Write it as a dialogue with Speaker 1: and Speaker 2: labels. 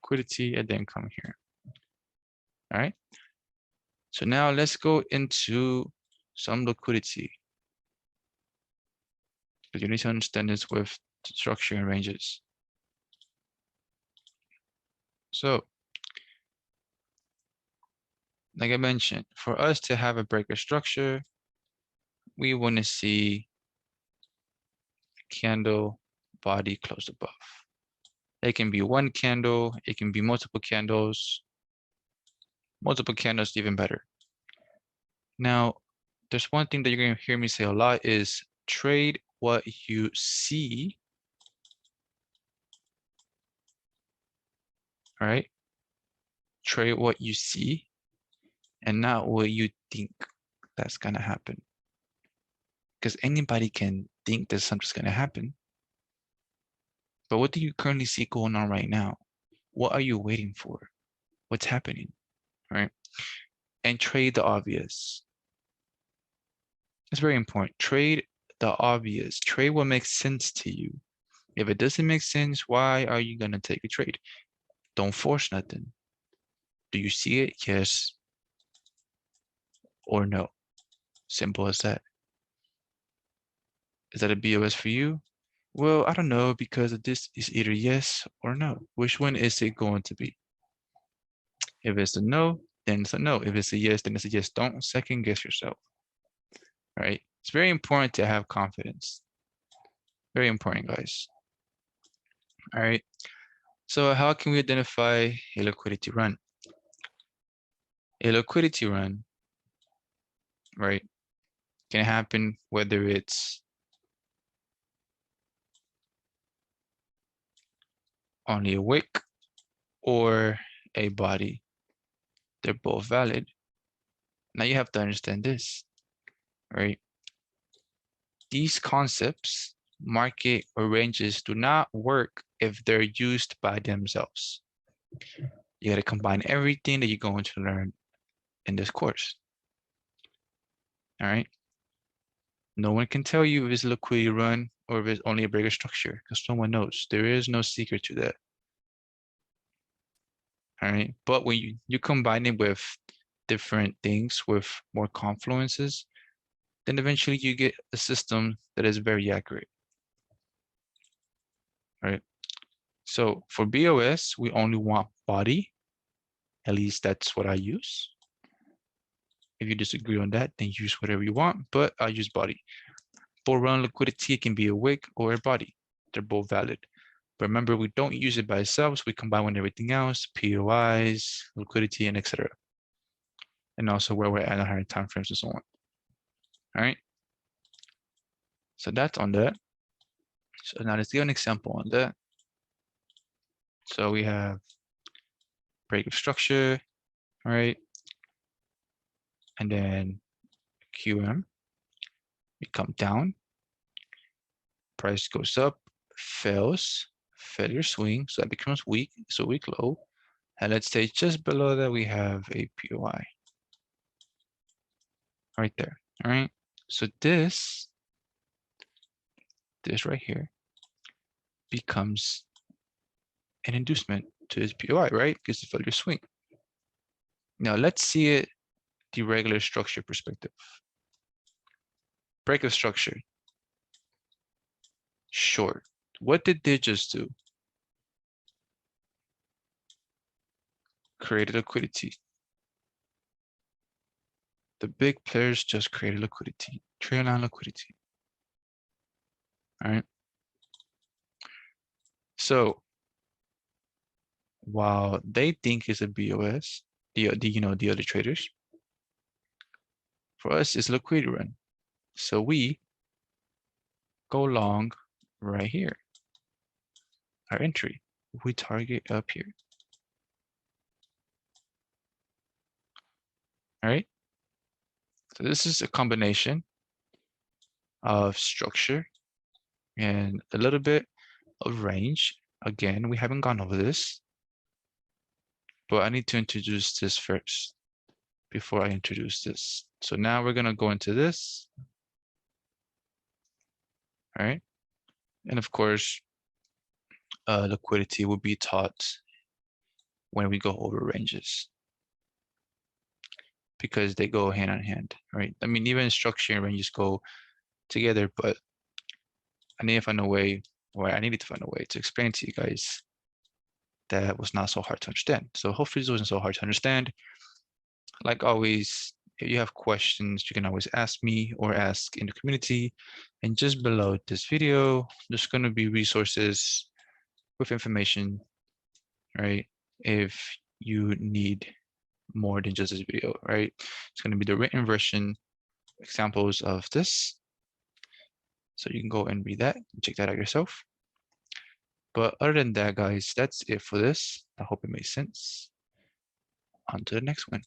Speaker 1: liquidity, and then come here. All right. So now let's go into some liquidity. But you need to understand this with structure and ranges. So, like I mentioned, for us to have a breaker structure, we want to see a candle body closed above. It can be one candle, it can be multiple candles. Multiple candles, even better. Now, there's one thing that you're going to hear me say a lot is trade what you see. All right? Trade what you see and not what you think that's going to happen. Because anybody can think that something's going to happen. But what do you currently see going on right now? What are you waiting for? What's happening? Right? And trade the obvious. It's very important. Trade the obvious. Trade what makes sense to you. If it doesn't make sense, why are you going to take a trade? Don't force nothing. Do you see it? Yes or no. Simple as that. Is that a BOS for you? Well, I don't know, because this is either yes or no. Which one is it going to be? If it's a no, then it's a no. If it's a yes, then it's a yes. Don't second guess yourself. All right? It's very important to have confidence. Very important, guys. All right. So how can we identify a liquidity run? A liquidity run, right, can happen whether it's only a wick or a body. They're both valid. Now you have to understand this, right? These concepts, market or ranges, do not work if they're used by themselves. You got to combine everything that you're going to learn in this course. All right. No one can tell you if it's a liquidity run or if it's only a breaker structure, because no one knows. There is no secret to that. All right. But when you combine it with different things, with more confluences, then eventually you get a system that is very accurate. All right. So for BOS, we only want body. At least that's what I use. If you disagree on that, then use whatever you want, but I use body. For run liquidity, it can be a wick or a body. They're both valid. But remember, we don't use it by itself. We combine with everything else, POIs, liquidity, and etc. And also where we're at higher time frames and so on. All right. So that's on that. So now let's give an example on that. So we have break of structure, all right? And then QM, we come down, price goes up, fails, failure swing, so that becomes weak, so weak low. And let's say just below that we have a POI. Right there, all right? So this right here becomes an inducement to this POI, right? Because it's a failure swing. Now let's see it the regular structure perspective. Break of structure. Short. What did they just do? Created liquidity. The big players just created liquidity, trail line liquidity. All right. So while they think it's a BOS, the other traders, for us it's liquidity run. So we go long right here. Our entry, we target up here. All right. So this is a combination of structure and a little bit of range. Again, we haven't gone over this, but I need to introduce this first before I introduce this. So now we're going to go into this. All right. And of course, liquidity will be taught when we go over ranges, because they go hand in hand, right? I mean, even structure and ranges go together, but I need to find a way, or I needed to find a way to explain to you guys that was not so hard to understand. So hopefully this wasn't so hard to understand. Like always, if you have questions, you can always ask me or ask in the community. And just below this video, there's going to be resources with information, right? If you need more than just this video, right? It's going to be the written version, examples of this. So you can go and read that and check that out yourself. But other than that, guys, that's it for this. I hope it made sense. On to the next one.